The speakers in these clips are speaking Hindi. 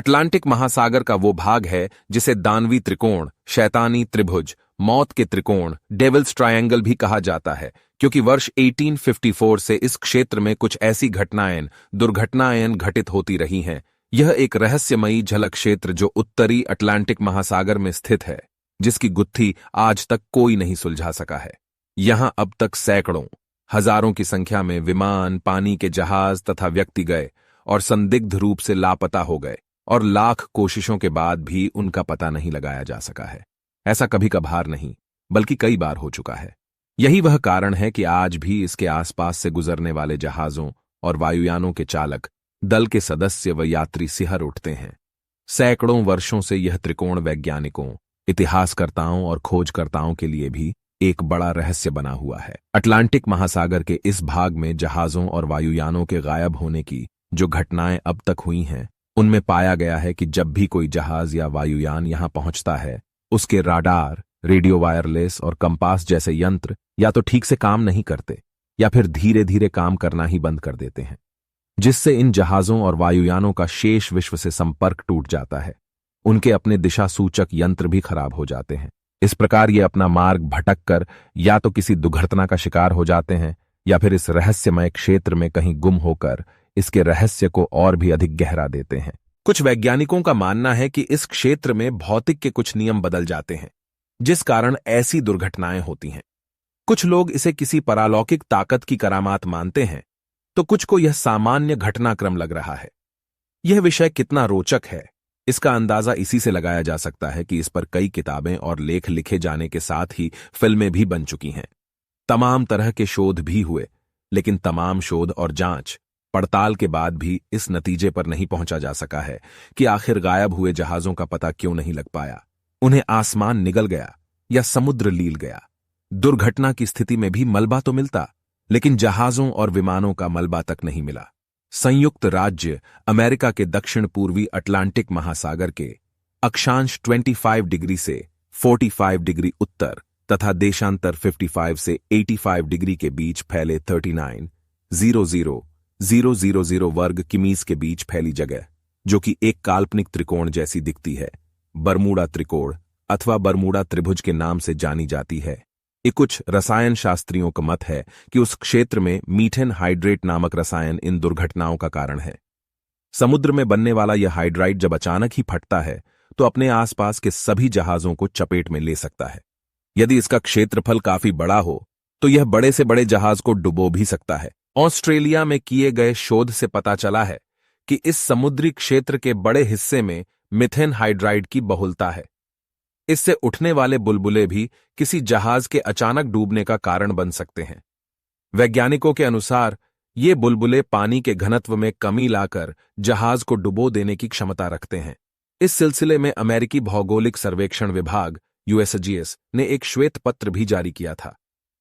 अटलांटिक महासागर का वो भाग है जिसे दानवी त्रिकोण, शैतानी त्रिभुज, मौत के त्रिकोण, डेविल्स ट्रायंगल भी कहा जाता है, क्योंकि वर्ष 1854 से इस क्षेत्र में कुछ ऐसी दुर्घटनाएं घटित होती रही हैं। यह एक रहस्यमयी झलक क्षेत्र जो उत्तरी अटलांटिक महासागर में स्थित है, जिसकी गुत्थी आज तक कोई नहीं सुलझा सका है। यहां अब तक सैकड़ों, हजारों की संख्या में विमान, पानी के जहाज तथा व्यक्ति गए और संदिग्ध रूप से लापता हो गए, और लाख कोशिशों के बाद भी उनका पता नहीं लगाया जा सका है। ऐसा कभी कभार नहीं, बल्कि कई बार हो चुका है। यही वह कारण है कि आज भी इसके आसपास से गुजरने वाले जहाजों और वायुयानों के चालक, दल के सदस्य व यात्री सिहर उठते हैं। सैकड़ों वर्षों से यह त्रिकोण वैज्ञानिकों, इतिहासकर्ताओं और खोजकर्ताओं के लिए भी एक बड़ा रहस्य बना हुआ है। अटलांटिक महासागर के इस भाग में जहाजों और वायुयानों के गायब होने की जो घटनाएं अब तक हुई हैं, उनमें पाया गया है कि जब भी कोई जहाज या वायुयान यहां पहुंचता है, उसके राडार, रेडियो वायरलेस और कंपास जैसे यंत्र या तो ठीक से काम नहीं करते या फिर धीरे धीरे काम करना ही बंद कर देते हैं, जिससे इन जहाजों और वायुयानों का शेष विश्व से संपर्क टूट जाता है। उनके अपने दिशा सूचक यंत्र भी खराब हो जाते हैं। इस प्रकार ये अपना मार्ग भटक कर या तो किसी दुर्घटना का शिकार हो जाते हैं या फिर इस रहस्यमय क्षेत्र में कहीं गुम होकर इसके रहस्य को और भी अधिक गहरा देते हैं। कुछ वैज्ञानिकों का मानना है कि इस क्षेत्र में भौतिक के कुछ नियम बदल जाते हैं, जिस कारण ऐसी दुर्घटनाएं होती हैं। कुछ लोग इसे किसी परालौकिक ताकत की करामात मानते हैं, तो कुछ को यह सामान्य घटनाक्रम लग रहा है। यह विषय कितना रोचक है, इसका अंदाजा इसी से लगाया जा सकता है कि इस पर कई किताबें और लेख लिखे जाने के साथ ही फिल्में भी बन चुकी हैं। तमाम तरह के शोध भी हुए, लेकिन तमाम शोध और जांच पड़ताल के बाद भी इस नतीजे पर नहीं पहुंचा जा सका है कि आखिर गायब हुए जहाजों का पता क्यों नहीं लग पाया। उन्हें आसमान निगल गया या समुद्र लील गया। दुर्घटना की स्थिति में भी मलबा तो मिलता, लेकिन जहाजों और विमानों का मलबा तक नहीं मिला। संयुक्त राज्य अमेरिका के दक्षिण पूर्वी अटलांटिक महासागर के अक्षांश 25 डिग्री से 45 डिग्री उत्तर तथा देशांतर 55 से 85 डिग्री के बीच फैले 39,000,000 वर्ग किमीज के बीच फैली जगह, जो कि एक काल्पनिक त्रिकोण जैसी दिखती है, बरमूडा त्रिकोण अथवा बरमूडा त्रिभुज के नाम से जानी जाती है। ये कुछ रसायन शास्त्रियों का मत है कि उस क्षेत्र में मीथेन हाइड्रेट नामक रसायन इन दुर्घटनाओं का कारण है। समुद्र में बनने वाला यह हाइड्राइट जब अचानक ही फटता है तो अपने आसपास के सभी जहाजों को चपेट में ले सकता है। यदि इसका क्षेत्रफल काफी बड़ा हो तो यह बड़े से बड़े जहाज को डुबो भी सकता है। ऑस्ट्रेलिया में किए गए शोध से पता चला है कि इस समुद्री क्षेत्र के बड़े हिस्से में मीथेन हाइड्राइड की बहुलता है। इससे उठने वाले बुलबुले भी किसी जहाज के अचानक डूबने का कारण बन सकते हैं। वैज्ञानिकों के अनुसार ये बुलबुले पानी के घनत्व में कमी लाकर जहाज को डुबो देने की क्षमता रखते हैं। इस सिलसिले में अमेरिकी भौगोलिक सर्वेक्षण विभाग USGS ने एक श्वेत पत्र भी जारी किया था।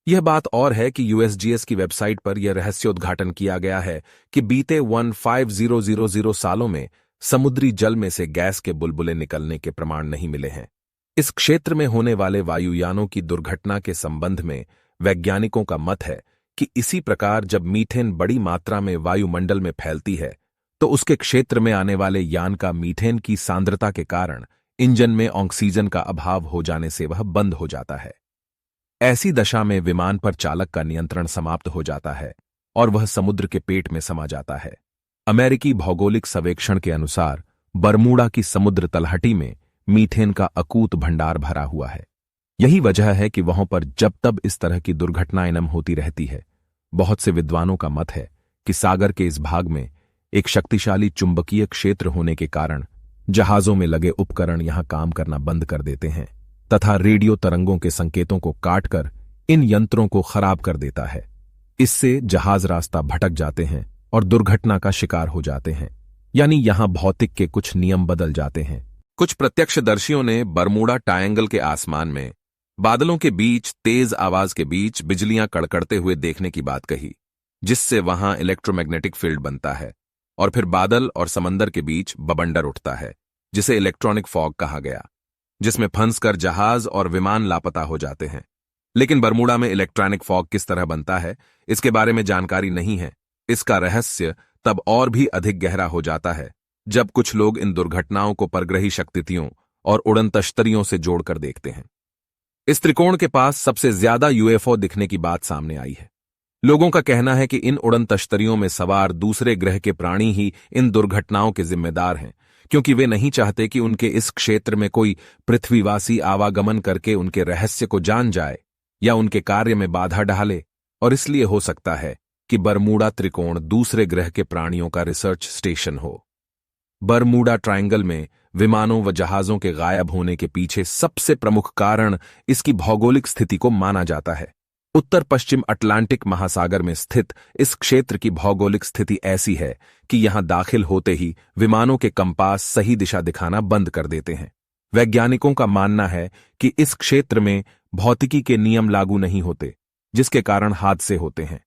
यह बात और है कि USGS की वेबसाइट पर यह रहस्योद्घाटन किया गया है कि बीते 15,000 सालों में समुद्री जल में से गैस के बुलबुले निकलने के प्रमाण नहीं मिले हैं। इस क्षेत्र में होने वाले वायुयानों की दुर्घटना के संबंध में वैज्ञानिकों का मत है कि इसी प्रकार जब मीथेन बड़ी मात्रा में वायुमंडल में फैलती है तो उसके क्षेत्र में आने वाले यान का मीथेन की सांद्रता के कारण इंजन में ऑक्सीजन का अभाव हो जाने से वह बंद हो जाता है। ऐसी दशा में विमान पर चालक का नियंत्रण समाप्त हो जाता है और वह समुद्र के पेट में समा जाता है। अमेरिकी भौगोलिक सर्वेक्षण के अनुसार बरमूडा की समुद्र तलहटी में मीथेन का अकूत भंडार भरा हुआ है। यही वजह है कि वहां पर जब तब इस तरह की दुर्घटनाएं नम होती रहती है। बहुत से विद्वानों का मत है कि सागर के इस भाग में एक शक्तिशाली चुंबकीय क्षेत्र होने के कारण जहाजों में लगे उपकरण यहां काम करना बंद कर देते हैं तथा रेडियो तरंगों के संकेतों को काटकर इन यंत्रों को खराब कर देता है। इससे जहाज रास्ता भटक जाते हैं और दुर्घटना का शिकार हो जाते हैं, यानी यहां भौतिक के कुछ नियम बदल जाते हैं। कुछ प्रत्यक्षदर्शियों ने बरमूडा ट्रायंगल के आसमान में बादलों के बीच तेज आवाज के बीच बिजलियां कड़कड़ते हुए देखने की बात कही, जिससे वहां इलेक्ट्रोमैग्नेटिक फील्ड बनता है और फिर बादल और समंदर के बीच बवंडर उठता है, जिसे इलेक्ट्रॉनिक फॉग कहा गया, जिसमें फंसकर जहाज और विमान लापता हो जाते हैं। लेकिन बरमूडा में इलेक्ट्रॉनिक फॉग किस तरह बनता है, इसके बारे में जानकारी नहीं है। इसका रहस्य तब और भी अधिक गहरा हो जाता है जब कुछ लोग इन दुर्घटनाओं को परग्रही शक्तियों और उड़न तश्तरियों से जोड़कर देखते हैं। इस त्रिकोण के पास सबसे ज्यादा यूएफओ दिखने की बात सामने आई है। लोगों का कहना है कि इन उड़न तश्तरियों में सवार दूसरे ग्रह के प्राणी ही इन दुर्घटनाओं के जिम्मेदार हैं, क्योंकि वे नहीं चाहते कि उनके इस क्षेत्र में कोई पृथ्वीवासी आवागमन करके उनके रहस्य को जान जाए या उनके कार्य में बाधा डाले। और इसलिए हो सकता है कि बरमूडा त्रिकोण दूसरे ग्रह के प्राणियों का रिसर्च स्टेशन हो। बरमूडा ट्रायंगल में विमानों व जहाजों के गायब होने के पीछे सबसे प्रमुख कारण इसकी भौगोलिक स्थिति को माना जाता है। उत्तर पश्चिम अटलांटिक महासागर में स्थित इस क्षेत्र की भौगोलिक स्थिति ऐसी है कि यहां दाखिल होते ही विमानों के कंपास सही दिशा दिखाना बंद कर देते हैं। वैज्ञानिकों का मानना है कि इस क्षेत्र में भौतिकी के नियम लागू नहीं होते, जिसके कारण हादसे होते हैं।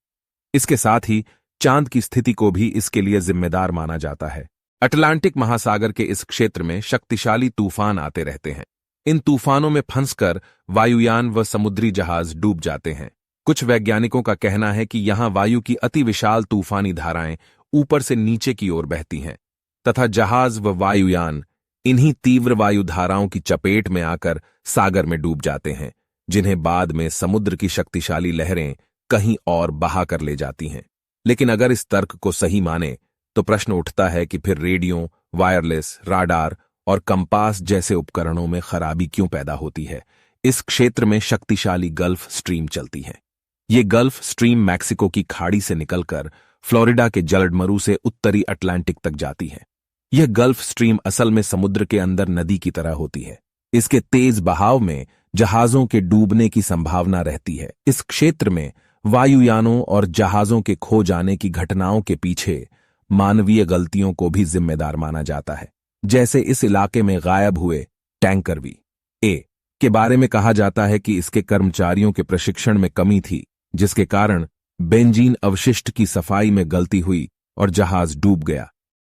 इसके साथ ही चांद की स्थिति को भी इसके लिए जिम्मेदार माना जाता है। अटलांटिक महासागर के इस क्षेत्र में शक्तिशाली तूफान आते रहते हैं। इन तूफानों में फंसकर वायुयान व समुद्री जहाज डूब जाते हैं। कुछ वैज्ञानिकों का कहना है कि यहां वायु की अति विशाल तूफानी धाराएं ऊपर से नीचे की ओर बहती हैं तथा जहाज व वायुयान इन्हीं तीव्र वायु धाराओं की चपेट में आकर सागर में डूब जाते हैं, जिन्हें बाद में समुद्र की शक्तिशाली लहरें कहीं और बहा कर ले जाती हैं। लेकिन अगर इस तर्क को सही माने तो प्रश्न उठता है कि फिर रेडियो, वायरलेस, राडार और कंपास जैसे उपकरणों में खराबी क्यों पैदा होती है। इस क्षेत्र में शक्तिशाली गल्फ स्ट्रीम चलती है। ये गल्फ स्ट्रीम मैक्सिको की खाड़ी से निकलकर फ्लोरिडा के जलडमरू से उत्तरी अटलांटिक तक जाती है। यह गल्फ स्ट्रीम असल में समुद्र के अंदर नदी की तरह होती है। इसके तेज बहाव में जहाजों के डूबने की संभावना रहती है। इस क्षेत्र में वायुयानों और जहाजों के खो जाने की घटनाओं के पीछे मानवीय गलतियों को भी जिम्मेदार माना जाता है। जैसे इस इलाके में गायब हुए टैंकर वी.ए. के बारे में कहा जाता है कि इसके कर्मचारियों के प्रशिक्षण में कमी थी, जिसके कारण बेंजीन अवशिष्ट की सफाई में गलती हुई और जहाज डूब गया।